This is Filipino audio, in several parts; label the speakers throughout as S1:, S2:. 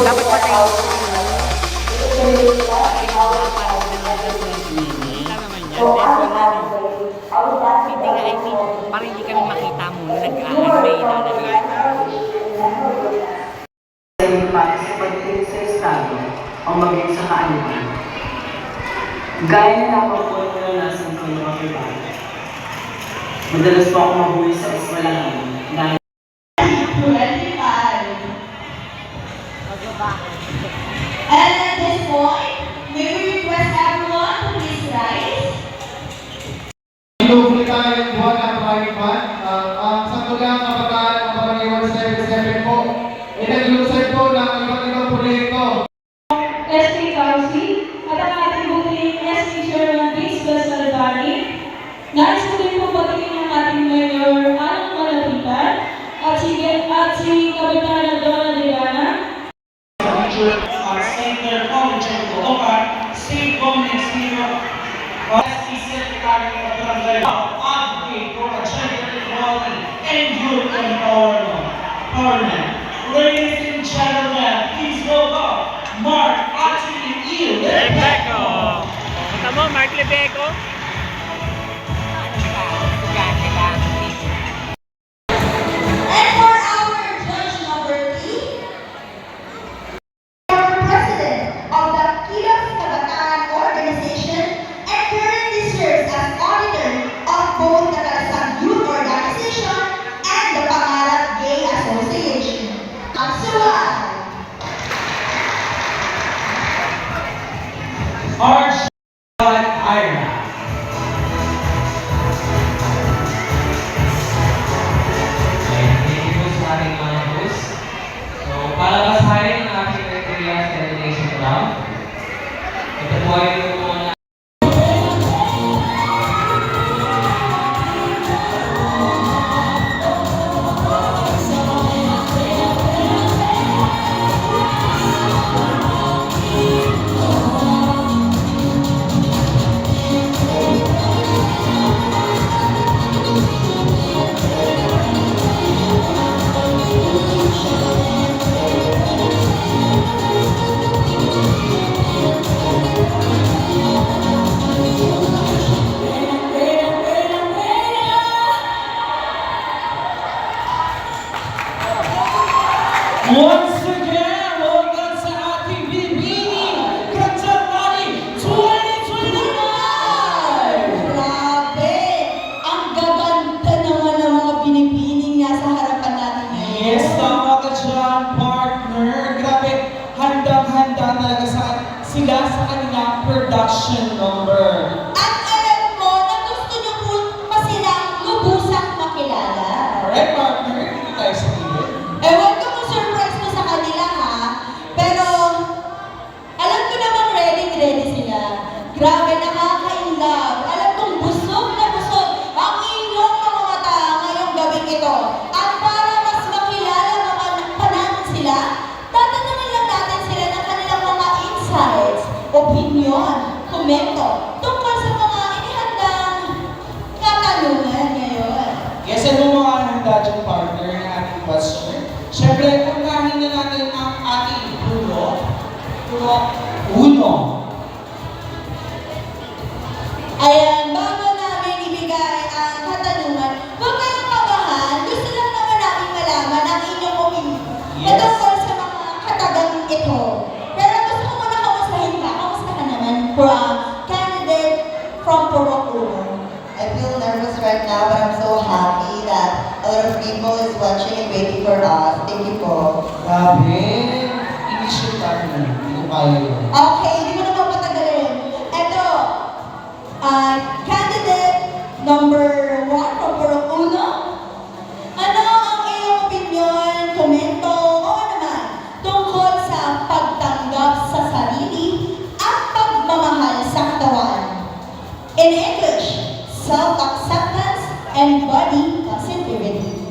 S1: Dapat patay mo. Hindi nga, I mean, parang hindi kami makita mo na nag-aagay na
S2: sa pagdating sa estado o maging sa kaaniman. Gaya na ako po yung naranasan ko ng kapitan. Madalas po ako mabuhay sa eskwelahan dahil
S3: And at this point, we will request everyone to please rise.
S4: Inuhuli tayo yung buwan ng Panginoon. Ang sangguniang kabataan ng Panginoon 77 po ay naglusay po ng iba't ibang proyekto.
S3: SK Kausi, at ang ating buting SK Chairman Vince Salvani. Nais ko din po patingin ang ating Mayor Anong Malapitan at si Kapitana Donna Ligana.
S5: Center College of Bulacan, State Government Zero, SC Secretary of Barangay, advocate for a gender equality and youth empowerment. Ladies and gentlemen, please welcome Mark Anthony E.
S1: Lebeco! Punta mo, Mark Lebeco?
S3: And for our judge number 3, former president of the Kilos Kabataan Organization and currently serves as auditor of both the Kalasang Youth Organization and the Pangarap Gay Association. Ang suwal!
S5: Archibald Ira.
S6: Thank you po sa ating mga host. So, para basahin ang ating criteria sa elimination round. Ito po ay yung mga
S5: Once again, welcome sa ating Bibini Katamani 2025!
S3: Grabe! Ang gaganda naman ng mga binibining nasa harapan natin ngayon.
S5: Yes, tama ka dyan, partner. Grabe, handang-handa talaga sila sa kanilang production number.
S3: At alam mo na gusto niyo po pa silang lubusang makilala.
S5: Alright, partner, dito tayo sa gilid.
S3: Ewan ko kung surprise mo sa kanila ha, pero alam ko namang ready sila. Grabe, nakaka-inlove. Alam kong busog na busog ang inyong mga mata ngayong gabing ito. At para mas makilala naman pa natin sila, tatanungin lang natin sila ng kanilang mga insights, opinion, komento tungkol sa mga inihandang katanungan ngayon.
S5: Yes, ano mga handa dyan, partner, ng ating question? Siyempre, unahin na natin ang ating uno.
S3: Ayan, bago namin ibigay ang katanungan, huwag kayong kabahan. Gusto lang naman namin malaman ang inyong opinion
S5: Yes.
S3: patungkol sa mga katagang ito. Pero gusto ko muna kamustahin ka. Kamusta ka naman? Candidate from Purok-Uno.
S7: I feel nervous right now, but I'm so happy that a lot of people is watching and waiting for us. Thank you po.
S5: Grabe, initial partner. Hindi ko kaya yun.
S3: Okay, hindi mo naman patagalin. Ito, candidate number 1 from Purok-Uno. Ano ang iyong opinion, komento, o naman tungkol sa pagtanggap sa sarili at pagmamahal sa katawan? In English, self-acceptance and body positivity.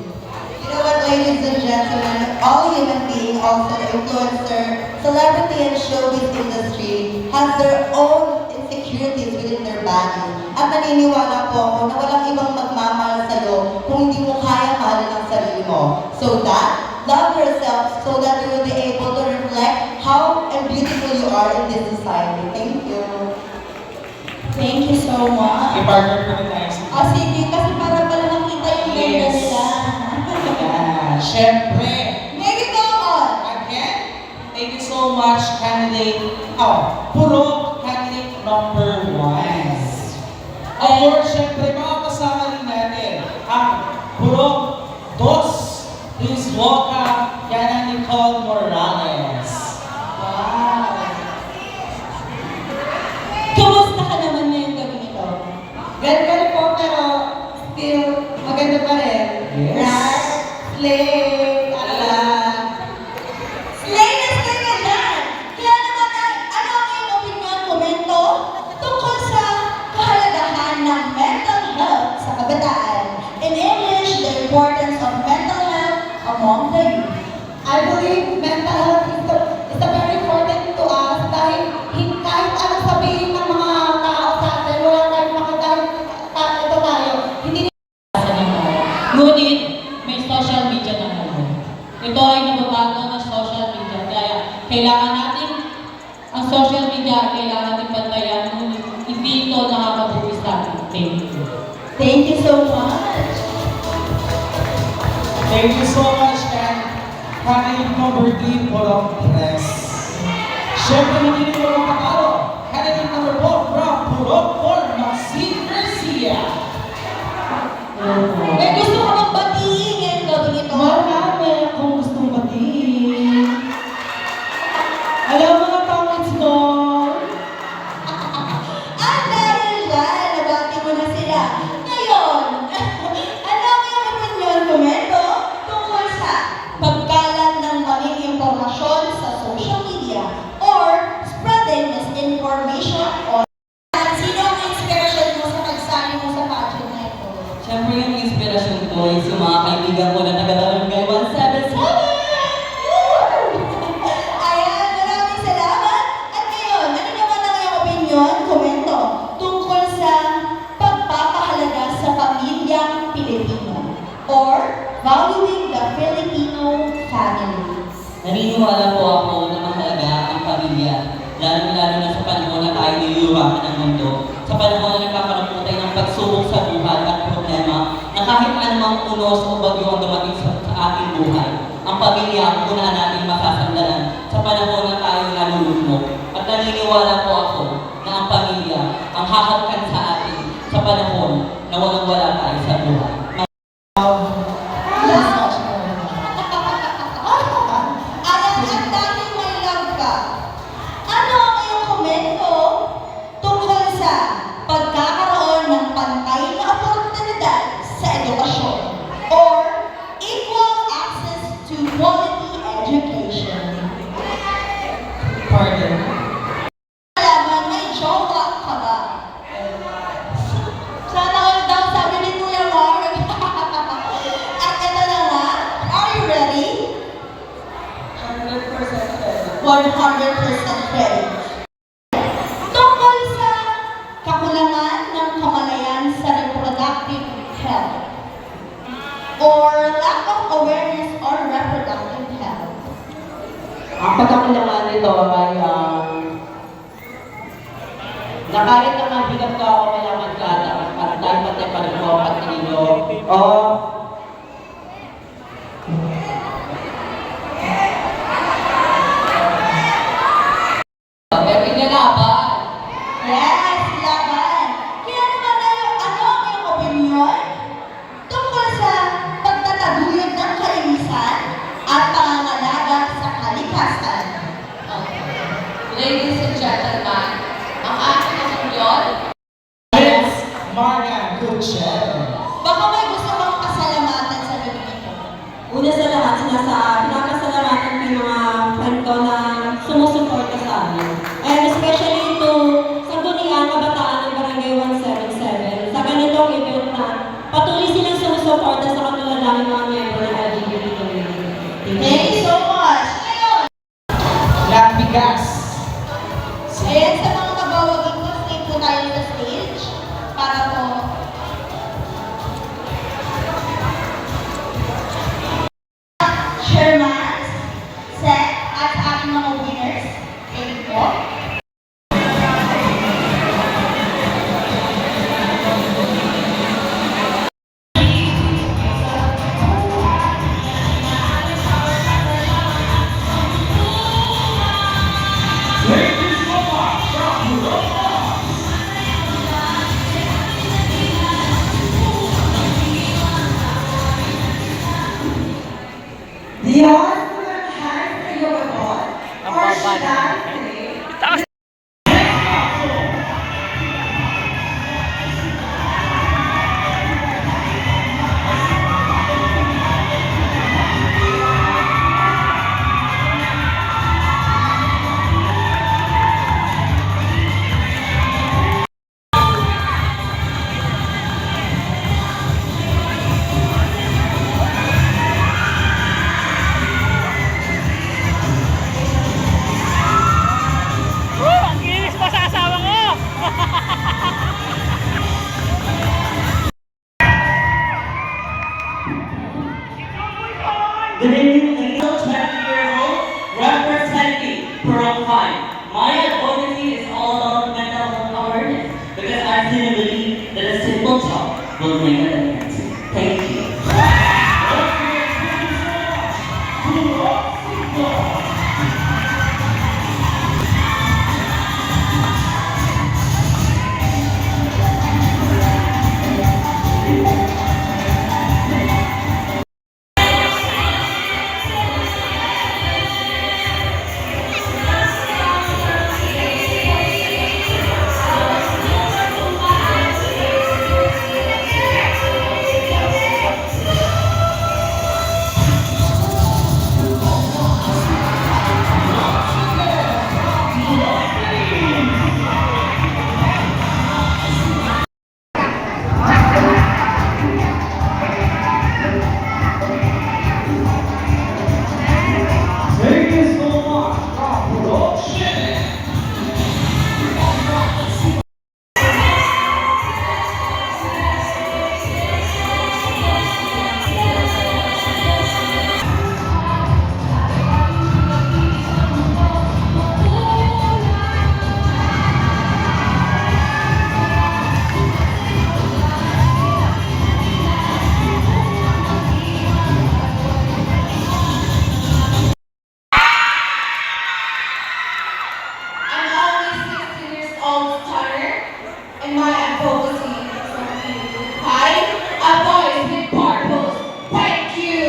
S7: You know what, ladies and gentlemen, all human beings, also the influencer, celebrity, and showbiz industry, has their own insecurities within their bodies. At naniniwala po ako na walang ibang magmamahal sa'yo kung hindi mo kaya mahalin ang sarili mo. So that, love yourself so that you will be able to reflect
S5: Partner ko na tayo sa
S3: O sige, kasi para pala makita yung ganda
S5: Yes.
S3: nila.
S5: Yan. Siyempre,
S3: Maybe go on.
S5: again, thank you so much, candidate. Puro candidate number 1. Of course, siyempre, mga kasama rin natin. Ang puro dos, Luis Boca, yan ang Nicole Morales.
S3: Wow. Kumusta ka naman ngayong gabi nito?
S7: Ganda po, pero still maganda pa rin.
S5: Yes.
S7: Right? Slay!
S3: Slay na slay ka dyan! Kaya naman, ano ang iyong opinion, komento tungkol sa kahalagahan ng mental health sa kabataan? In English, the importance of mental health among the youth.
S7: I believe mental health is a very important to us dahil kahit anong sabihin ng mga tao sa atin, wala tayong makagalit ito tayo. Hindi
S3: Ngunit, may social media na ngayon. Ito ay nababago ng social media. Kaya kailangan natin ang social media, kailangan natin pantayan. Ngunit hindi ito nakakabuti sa atin. Thank you. Thank you so much.
S5: Thank you so much, candidate number 3, Purok Press. Siyempre, hindi nyo makakalo. Candidate number 4 from Purok 4, Maxine Garcia.
S3: May gusto ka bang batiin ngayong gabi nito?
S5: Marami akong gustong batiin. Alam mo mga comments doon?
S3: At dahil dyan, nabati mo na sila. Ngayon, ano ang iyong opinion, komento tungkol sa pagkalat ng maling impormasyon sa social media or spreading misinformation on sino ang inspiration mo sa pagsali mo sa pageant na ito?
S2: Siyempre yung inspirasyon ko is yung mga kaibigan ko na taga-Barangay 177.
S3: Ayan, maraming salamat. At ngayon, ano naman ang iyong opinion, komento, tungkol sa pagpapahalaga sa pamilyang Pilipino or valuing the Filipino family.
S2: Naniniwala po ako na mahalaga ang pamilya, lalo-lalo na sa panahon na tayo niluluwakan ng mundo, sa panahon na nagkakaroon po tayo ng pagsubok sa buhay at problema na kahit anumang unos o bagyo ang dumating sa ating buhay, ang pamilya ang una natin masasandalan sa panahon na tayo nalulugmok. At naniniwala po ako na ang pamilya ang hahagkan sa atin sa panahon na walang-wala tayo sa buhay.
S3: Ayan, at dahil may love ka, ano ang iyong komento tungkol sa pagkakaroon ng pantay na oportunidad sa edukasyon or equal access to quality education?
S5: Pardon.
S3: Alaman, may jowa ka ba? Sana all daw, sabi ni Kuya Mark. At ito na nga, are you ready? 100% ready. Tungkol sa kakulangan ng kamalayan sa reproductive health or lack of awareness on reproductive health.
S2: Ang pagkakulangan nito ay nakalit na mabigat ka o mayaman ka at dahil patay pa rin mo ang patinilo o pero inalaban.
S3: Yes, laban. Kaya naman ano ang iyong opinion tungkol sa pagtataguyod ng kalinisan at pangangalaga sa kalikasan?
S1: Ladies and gentlemen, ang aking opinion,
S5: Miss Marga Gutierrez.
S3: Baka may gusto kang pasalamatan sa gabi nito.
S7: Una sa lahat, pinapasalamatan ko yung mga friend ko na sumusuporta sa amin. And especially to Sangguniang Kabataan ng Barangay 177. Sa ganitong event na patuloy silang sumusuporta sa katulad namin mga miyembro ng LGBT community. Thank you.
S3: Thank you so
S1: Baba na. Tapos, ang kinis pa sa asawa ko!
S2: Good evening, 20 years old, representing Purong 5. My advocacy is all about mental health awareness because I still believe that a simple talk will make a difference. Thank you.
S5: Thank you so much, production.
S3: I'm only 16 years old, Tanner, and my advocacy is from you. Hi, a voice with purpose. Thank you.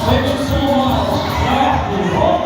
S5: Thank you so much. That is all.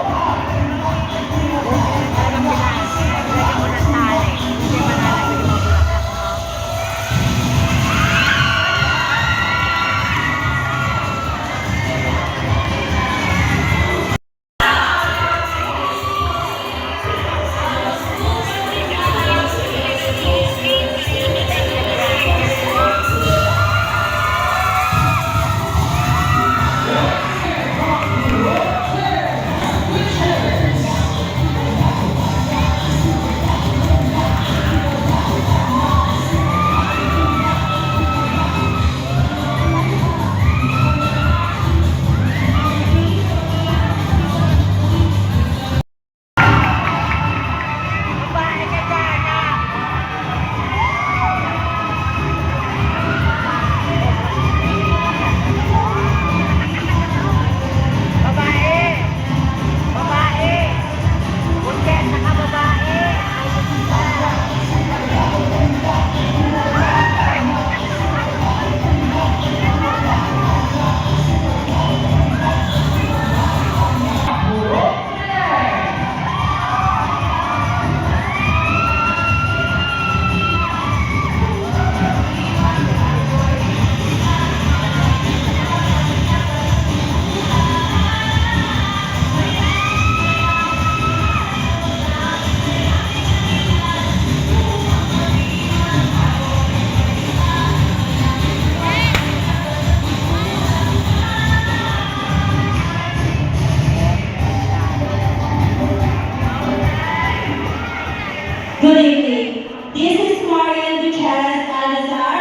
S3: Good evening. This is Marian Gutierrez Alazar,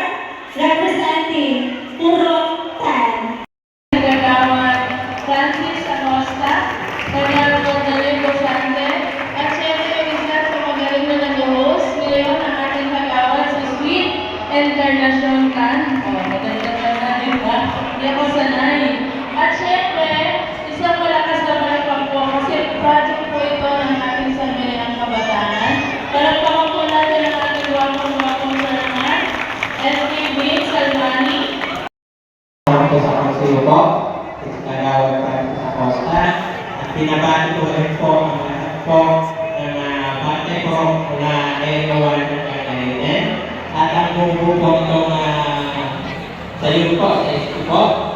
S3: representing Puro 10.
S8: Kagawad Francis Acosta, Kagawad Rodrigo Bosante, at syempre yung isa sa magaling na nag-host ngayon ang ating kagawad sa Sweet International Plan. Maganda na rin ba? Hindi ako sanay. At syempre, isang malakas na palakpak po kasi project po ito ng ating Sangguniang Kabataan. Palakpakan po natin ang ating wapong salamat, SPB Salmani.
S6: Sa iyo po.
S5: Kagawad Francis Acosta. At pinabati ko rin po ang lahat po ng bate ko na Area 1 at Area 10. At ang bubuo po itong sa iyo po, sa SQ po.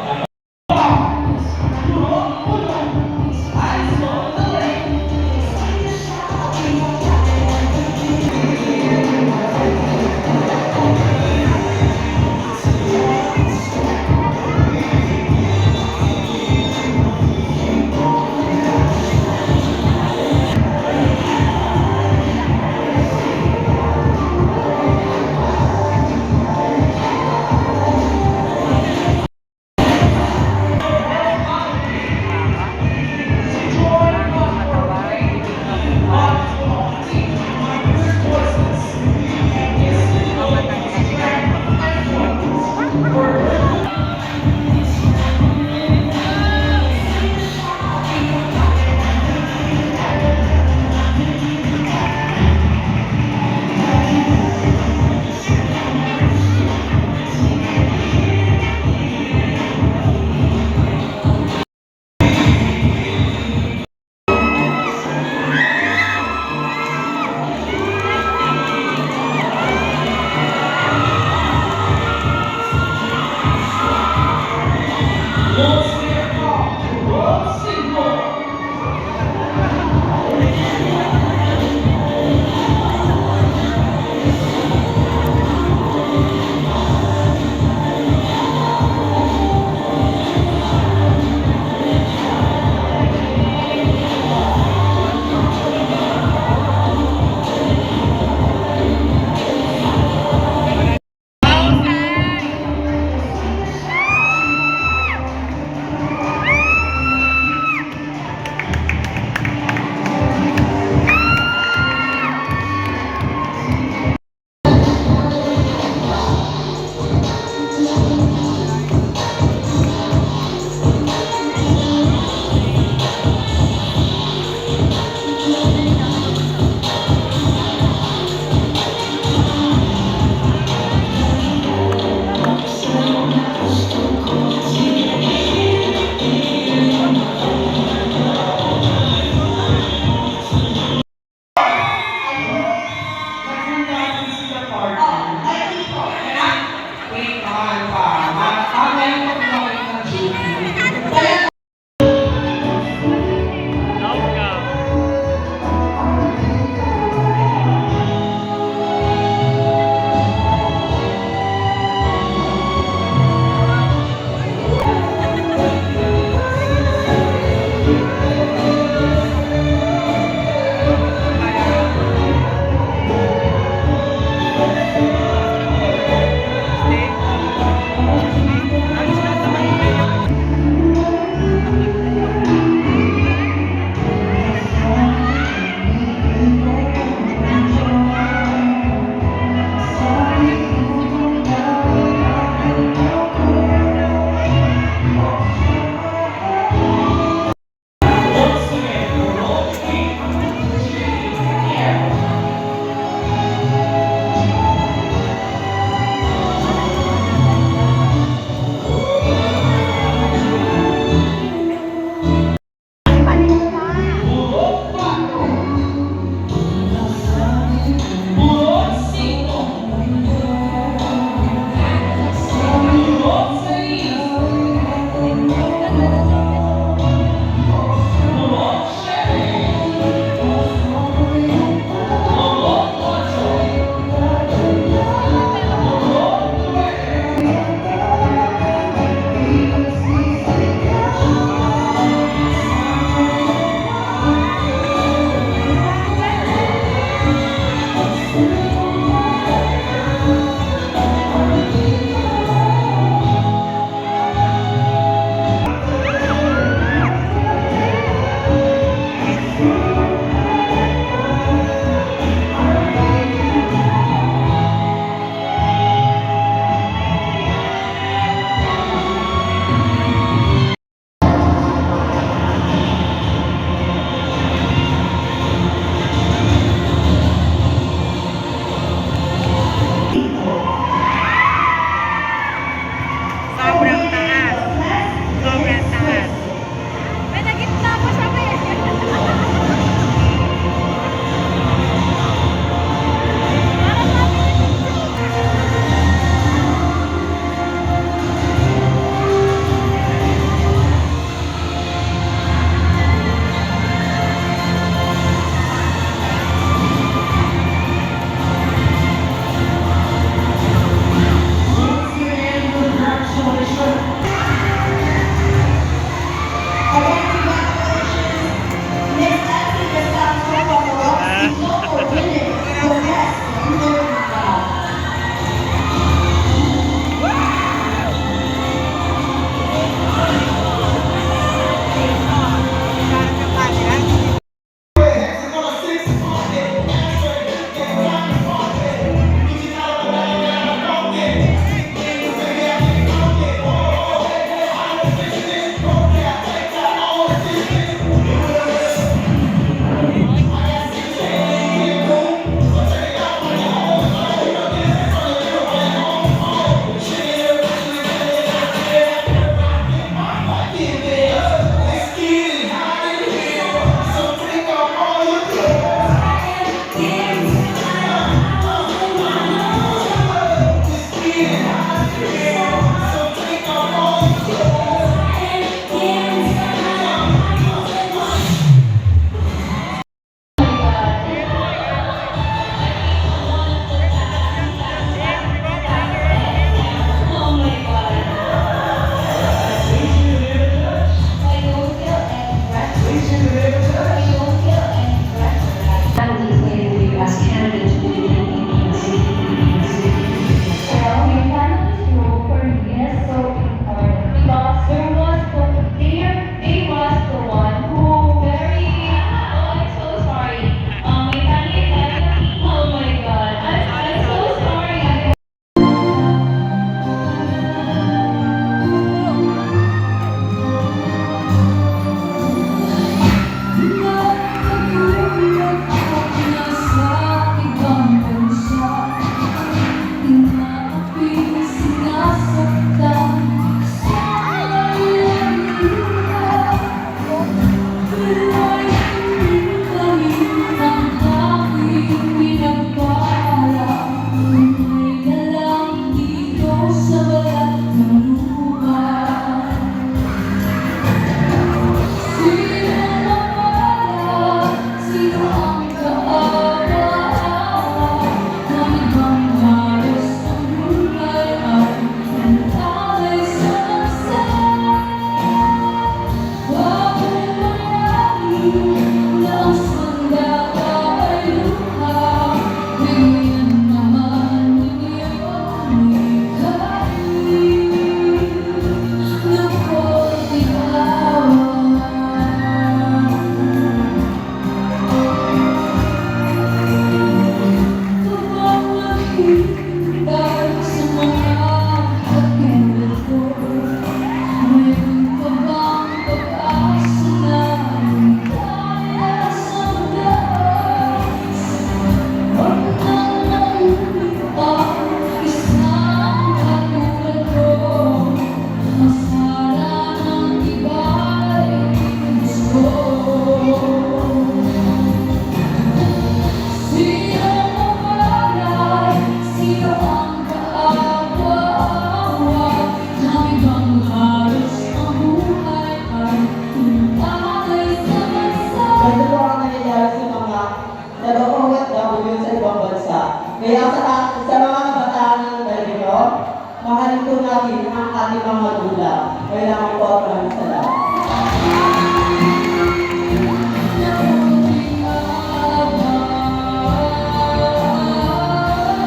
S2: Kailangan po at maraming salamat.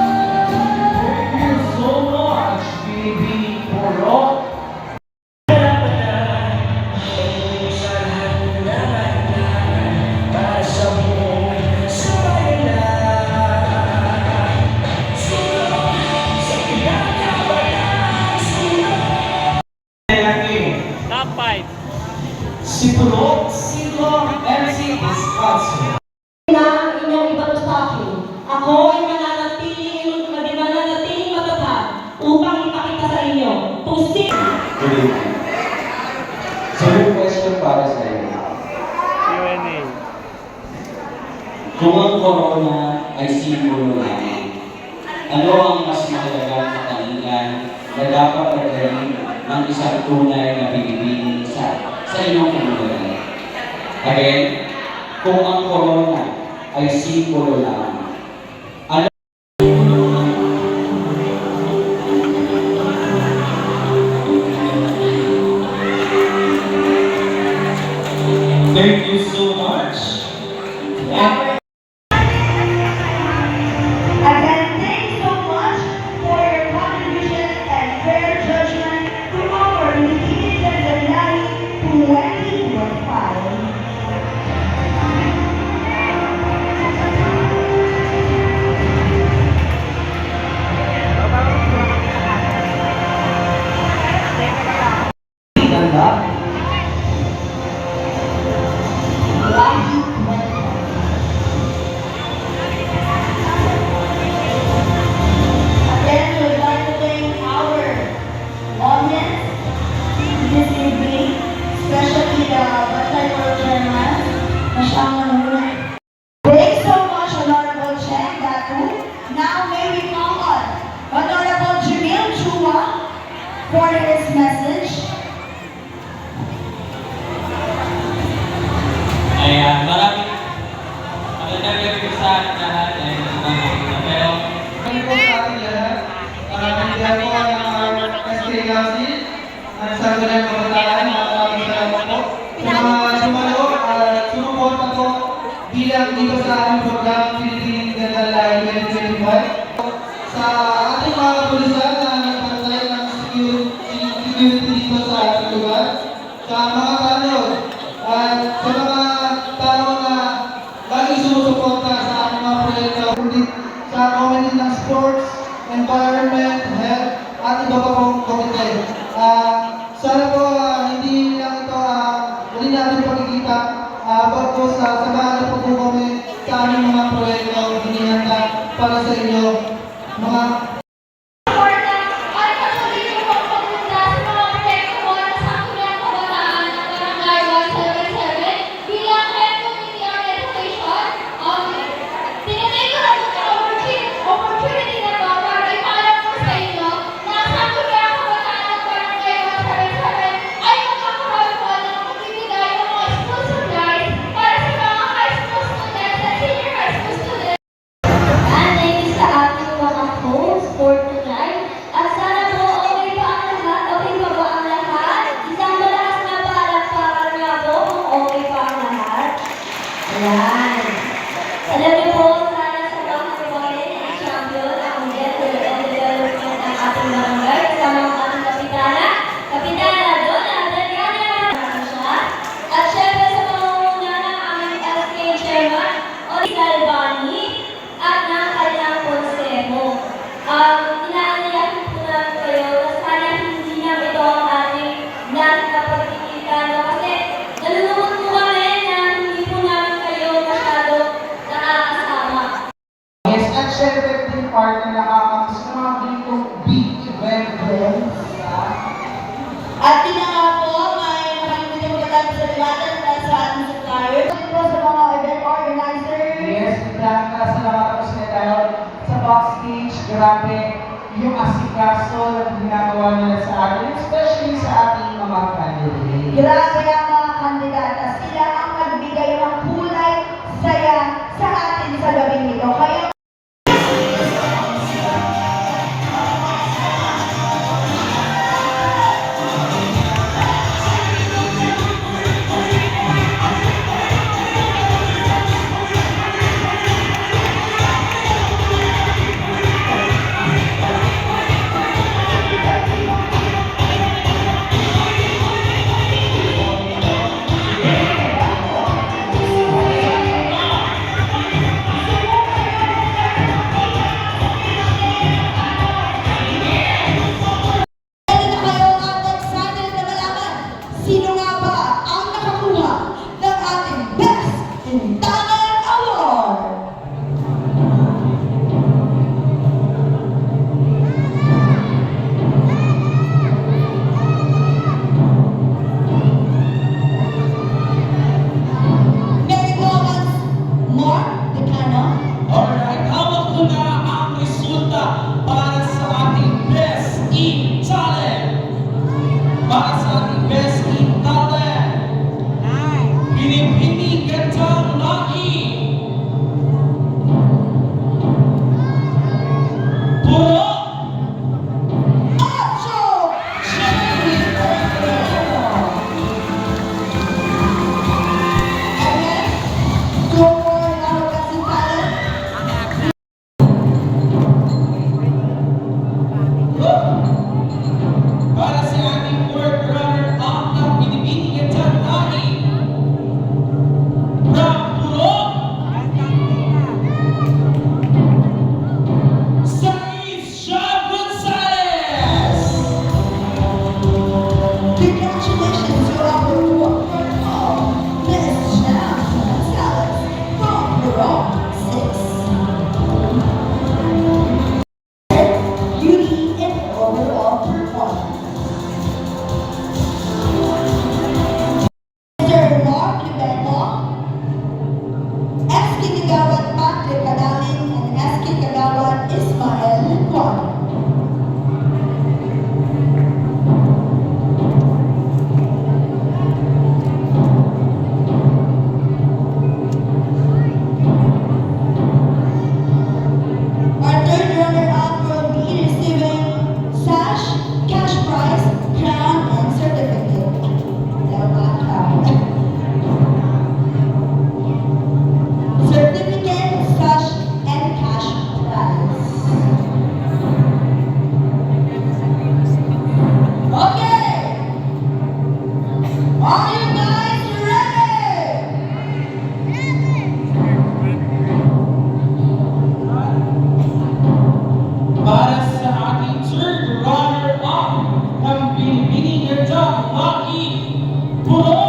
S5: Thank you so much, BB Poro.
S1: Top 5.
S5: Si Puro, MC is sponsor.
S3: Na ang inyong ibato sa akin. Ako ay mananatiling matatag upang ipakita sa inyo. Pusin!
S9: Good evening. So yung question para sa iyo.
S1: Q&A.
S9: Kung ang corona ay simbolo lamang, ano ang mas mahalagang katanungan na dapat pagdating ng isang tunay na binibining sa inyong komunidad? Again, kung ang corona ay simbolo lamang, ano
S5: Thank you so much. And
S3: Again, thank you so much for your contribution and fair judgment to our Independence and Life 2025.
S2: Ganda.
S3: Again, we would like to thank our audience this evening, especially the Batay World Chairman, na siyang nanonood. Thanks so much, Honorable Cheng Datu. Now may we call on Honorable Jamil Chua for his message.
S6: Ayan, maraming magandang gabi sa ating lahat. Pero
S4: Kami po sa ating lahat, nandiyan po ang SK Council, ang Sangguniang Kabataan, maraming salamat po. Sa mga sumalo at sumuporta po bilang dito sa aming program, Philippine Dental Line 2025. Sa ating mga kapulisan na nagpantay ng security dito sa ating lugar, sa mga tanong, at sa mga tanong na lagi sumusuporta sa ating mga proyekto, kundi sa committee ng sports, environment, health, at iba pa pong komite. Sana po hindi lang ito uli natin pagkikita, pagkos samahan niyo po kami sa aming mga proyekto hinihanda para sa inyo, mga
S8: Ay patuloy ko po pagpunta sa mga proyekto ko ng Sangguniang Kabataan ng Barangay 177 bilang Head Committee on Education. Tinatay ko lang ang opportunity na to para ipaalam ko sa inyo na ang Sangguniang Kabataan ng Barangay 177 ay magkakaroon po ng magbibigay ng mga school supplies para sa mga high school students at senior high school students. And thank you sa ating mga hosts for tonight. At sana po okay pa ang lahat. Okay pa ba ang lahat? Isang malakas na palakpakan nga po kung okay pa ang lahat. Ayan. Alam niyo po, sana sa pagkakulit ng champion ang gender and development ng ating barangay kasama ang ating kapitana. Kapitana Donna Daniela siya. At syempre sa pangunguna ng aming SK Chairman, Oli Galvani, at ng kanyang konseho. Inaanyayahan po namin kayo na sana hindi na ito ang ating last na pagkikita, no? Kasi nalulungkot po kami na hindi po namin kayo masyado nakakasama.
S4: yes, at syempre din part na nakakamiss na mga ganitong big event events.
S3: At yun na nga po, may maraming hindi magandang salimatan para sa ating suppliers. Ito po sa mga event organizers.
S4: Yes, salamat ako sa tayo sa backstage. Grabe yung asikaso na ginagawa nila sa atin, especially sa ating mga candidates.
S3: Grabe ang mga kandidata. Sila ang nagbigay ng kulay, saya sa atin sa gabing ito. Kaya Sino nga ba ang nakakuha ng ating Best in Talent Award? May we go once more, Decano?
S5: Alright, hawak ko na ang resulta para sa ating Best in Talent. Para sa ating Best in Talent. Pinipili Gandang Laki. Puro.
S3: Ocho! Okay, go for our Best in Talent.
S5: Para sa ating fourth runner-up na pinipili Gandang Laki. From Puro. Saif Shah Gonzalez.
S3: Congratulations, you are the winner of Miss Sham Gonzalez from Row 6. Beauty and overall performance. Mr. Mark Libeto, SK Kagawad Patrick Kadalin, and SK Kagawad Ismael Licuan. Our third runner-up will be receiving sash, cash prize, crown, and certificate. Dapat crown. Certificate, sash, and cash prize. Okay. Are you guys ready?
S5: Para sa ating third runner-up ng pinipili Gandang Laki. Puro.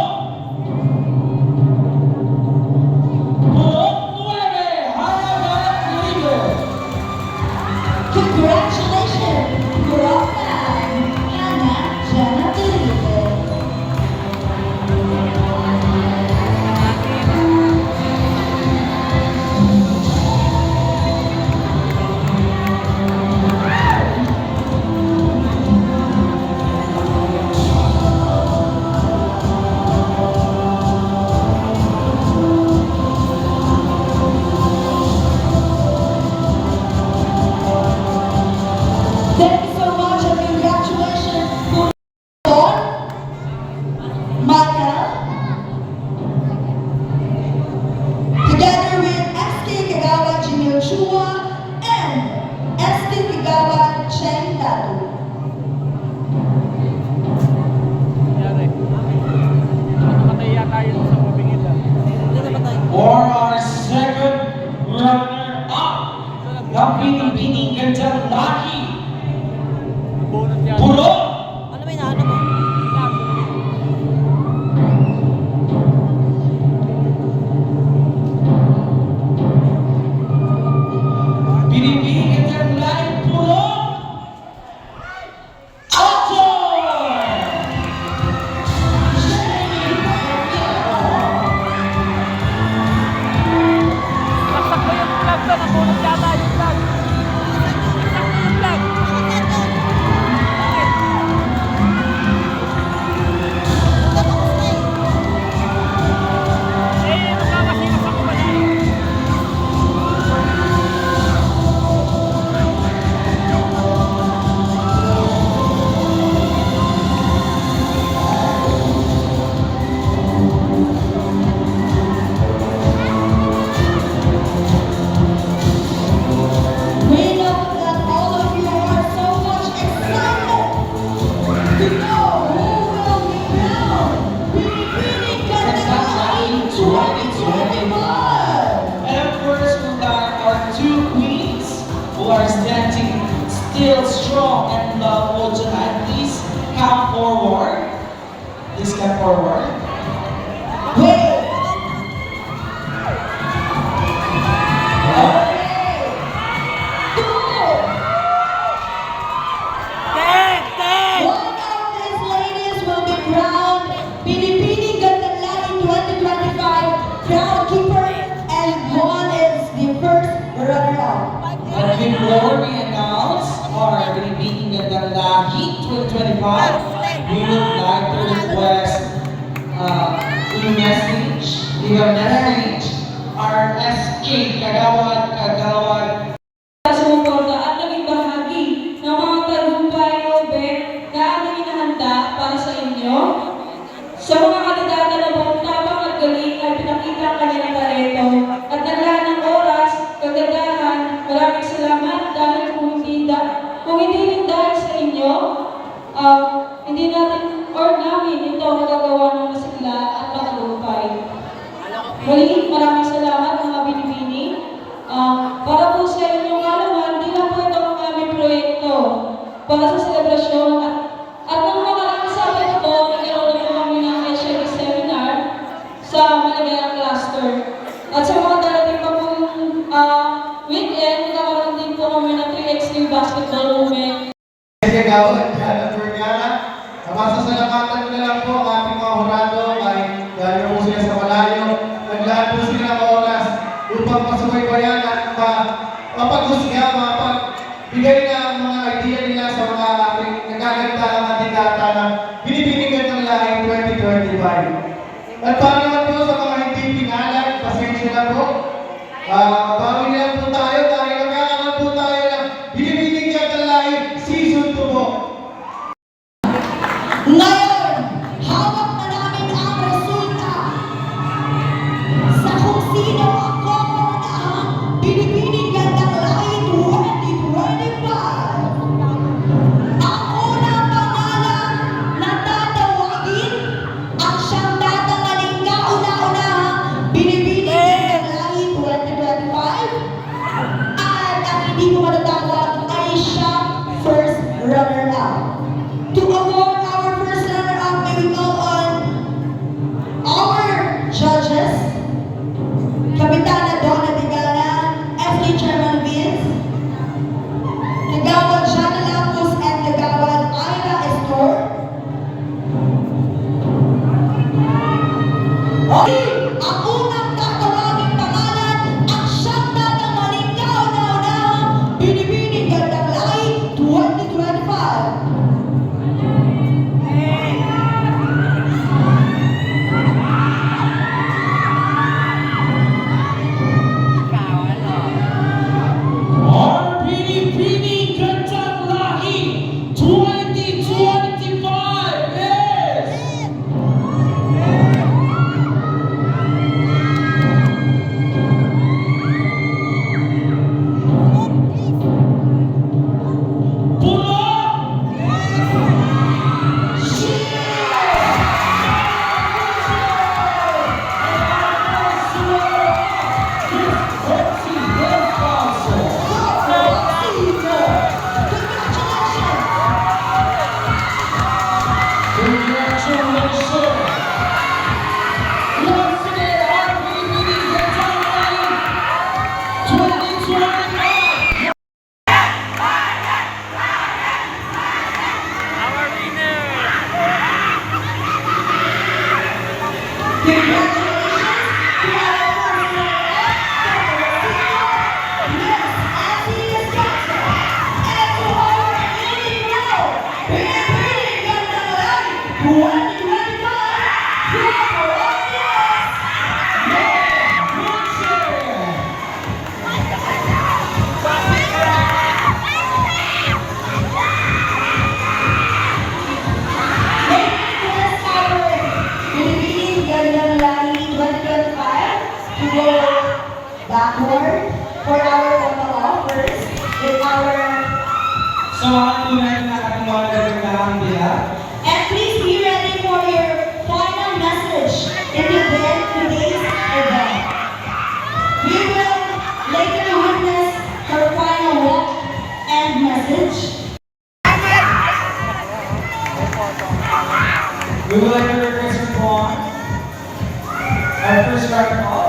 S5: Puro 9. Hanagat Libre.
S3: Congratulations, Kurokan, Hannah Jenna Felipe. Thank you so much and congratulations to Don, Michael, together with SK Kagawad Jimil Chua and SK Kagawad Cheng Dadu.
S5: For our second runner-up ng pinipili Gandang Laki. Puro. Pinipili Gandang Laki. Puro.
S4: step forward.
S3: Wait! One of these ladies will be crowned Pinipini Gandalani 2025 Crown Keeper, and one is the first runner-up.
S4: But before we announce our Binibining Gandang Lahi 2025, we would like to request leave a message, our SK Kagawad
S3: Sumuporta at naging bahagi ng mga tagumpay o bet na aming inahanda para sa inyo. Sa mga kandidata na buong tapang at galing ay pinakita ang kanilang talento at naglaan ng oras, kagandahan. Maraming salamat dahil kung hindi rin dahil sa inyo, hindi natin or namin ito magagawa ng masigla at matagumpay. Muli, maraming salamat mga binibini. Para po sa inyong kalaman, di lang po ito ang aming proyekto para sa selebrasyon at nang makarang sabi po, nagkaroon na kami ng HLE seminar sa Maligayang Cluster. At sa mga darating pa pong weekend, nagkakaroon din po kami ng 3x3 basketball movement.
S4: Kagawad at Vergara. Masasalamatan ko na lang po ang ating mga horado ay dahil po sila sa malayo. Naglaan po sila ng oras upang masubaybayan at mapaghusga, mapagbigay ng mga idea nila sa mga ating nagaganda ng kandidata na binibinigan ng lahi 2025. At para naman po sa mga hindi pinalag, pasensya na po. Bawi na po tayo dahil nagkakaroon po tayo ng binibinigan ng lahi season 2 po.
S3: Ngayon, hawak na namin ang resulta sa kung sino ang kokoronahang Binibining Gandang Lahi 2025. Ang unang pangalan na tatawagin ang siyang tatangaling kauna-unahang Binibining Gandang Lahi 2025 at ang hindi mo matatawag ay siyang first runner-up. To award our first runner-up, may we call on our judges, Kapitana Donna Digana, FD Chairman Vince, Kagawad Jana Lapus, and Kagawad Ira Estor. Ang unang tatawaging pangalan, ang siyang tatamaling kauna-unahang Binibining Gandang Lahi 2025.
S5: Our Pinipini Gandang Lahi 2025 is
S3: backward for our photo offers with our...
S4: Sa mga tunay na ating mga nagagandahang bilang,
S3: And please be ready for your final message in today's event. We will later witness her final walk and message.
S4: we would like to request start mo.